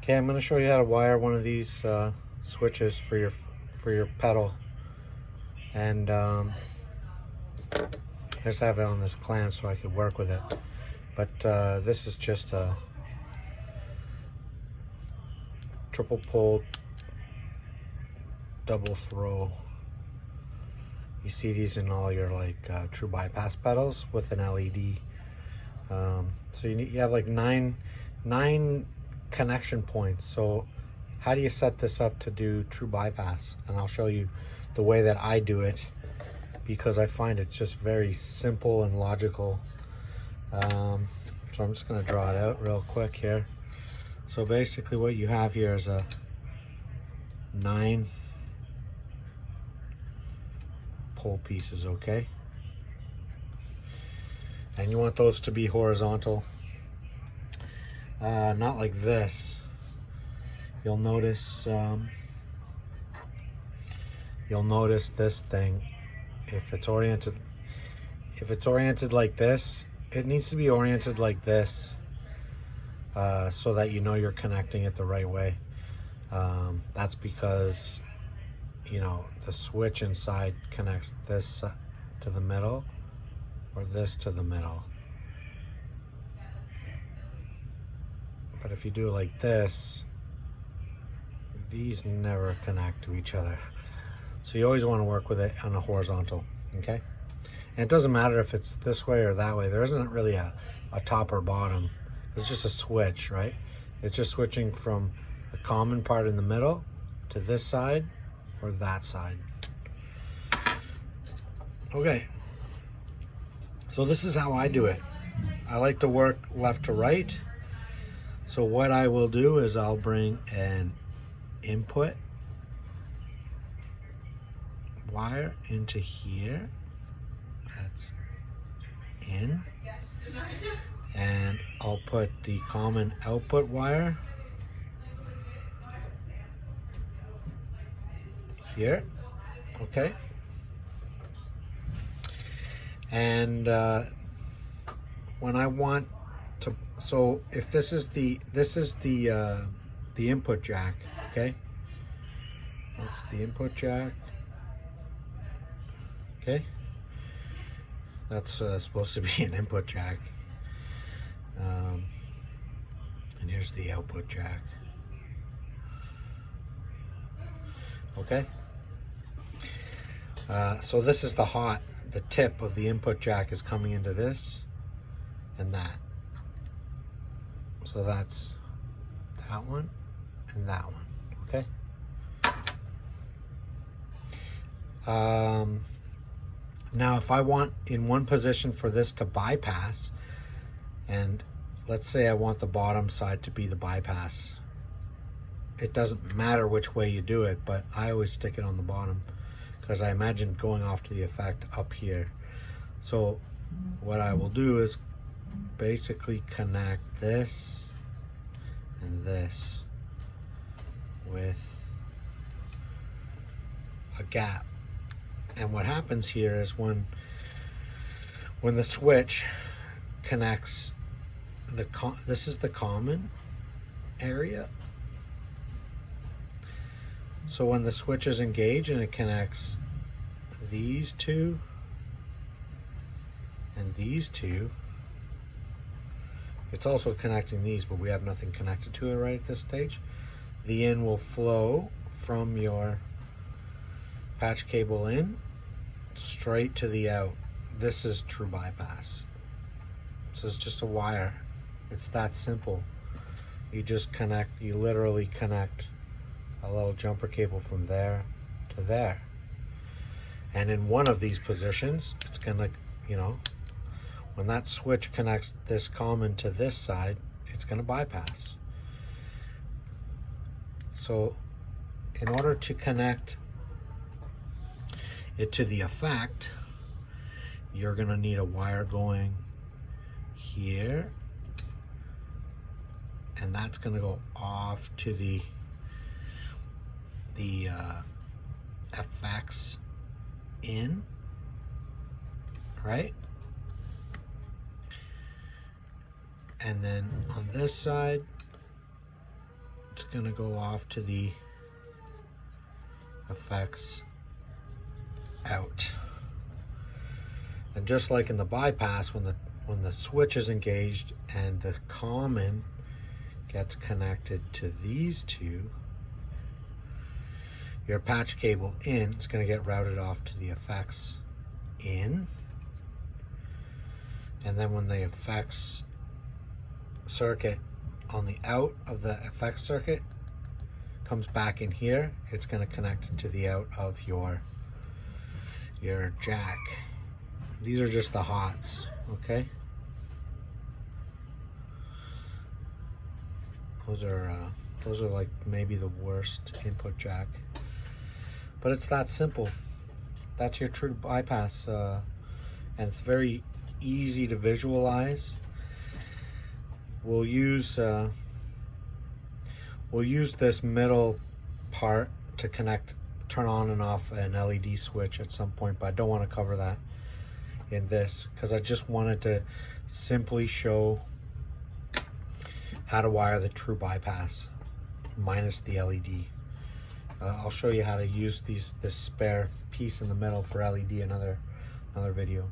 Okay, I'm going to show you how to wire one of these switches for your pedal, and I just have it on this clamp so I could work with it. But this is just a triple pole, double throw. You see these in all your true bypass pedals with an LED. So you have like nine connection points. So how do you set this up to do true bypass? And I'll show you the way that I do it, because I find it's just very simple and logical. So I'm just going to draw it out real quick here. So basically what you have here is a 9 pole pieces, okay? And you want those to be horizontal, not like this. You'll notice this thing, if it's oriented like this, it needs to be oriented like this, so that you know you're connecting it the right way. That's because, you know, the switch inside connects this to the middle or this to the middle. But if you do it like this, these never connect to each other. So you always want to work with it on a horizontal, okay? And it doesn't matter if it's this way or that way. There isn't really a top or bottom. It's just a switch, right? It's just switching from the common part in the middle to this side or that side. Okay, so this is how I do it. I like to work left to right. So what I will do is I'll bring an input wire into here. That's in. And I'll put the common output wire here, okay? And when I want to, so if this is the input jack, okay? That's the input jack, okay? That's supposed to be an input jack. And here's the output jack. Okay. So this is the tip of the input jack is coming into this and that. So that's that one and that one. Okay. Now if I want in one position for this to bypass, and let's say I want the bottom side to be the bypass, it doesn't matter which way you do it, but I always stick it on the bottom because I imagine going off to the effect up here. So what I will do is basically connect this and this with a gap. And what happens here is when the switch connects this is the common area. So when the switch is engaged and it connects these two and these two, it's also connecting these, but we have nothing connected to it right at this stage. The in will flow from your patch cable in straight to the out. This is true bypass. So it's just a wire. It's that simple. You just connect, you literally connect a little jumper cable from there to there. And in one of these positions, it's gonna, you know, when that switch connects this common to this side, it's gonna bypass. So in order to connect it to the effect, you're gonna need a wire going here, and that's gonna go off to the FX in, right? And then on this side, it's going to go off to the effects out. And just like in the bypass, when the switch is engaged and the common gets connected to these two, your patch cable in is going to get routed off to the effects in. And then when the effects circuit on the out of the effects circuit comes back in here, it's going to connect to the out of your jack. These are just the hots, okay? Those are like maybe the worst input jack, but it's that simple. That's your true bypass, and it's very easy to visualize. We'll use this middle part to turn on and off an LED switch at some point, but I don't want to cover that in this because I just wanted to simply show how to wire the true bypass minus the LED. I'll show you how to use this spare piece in the middle for LED another video.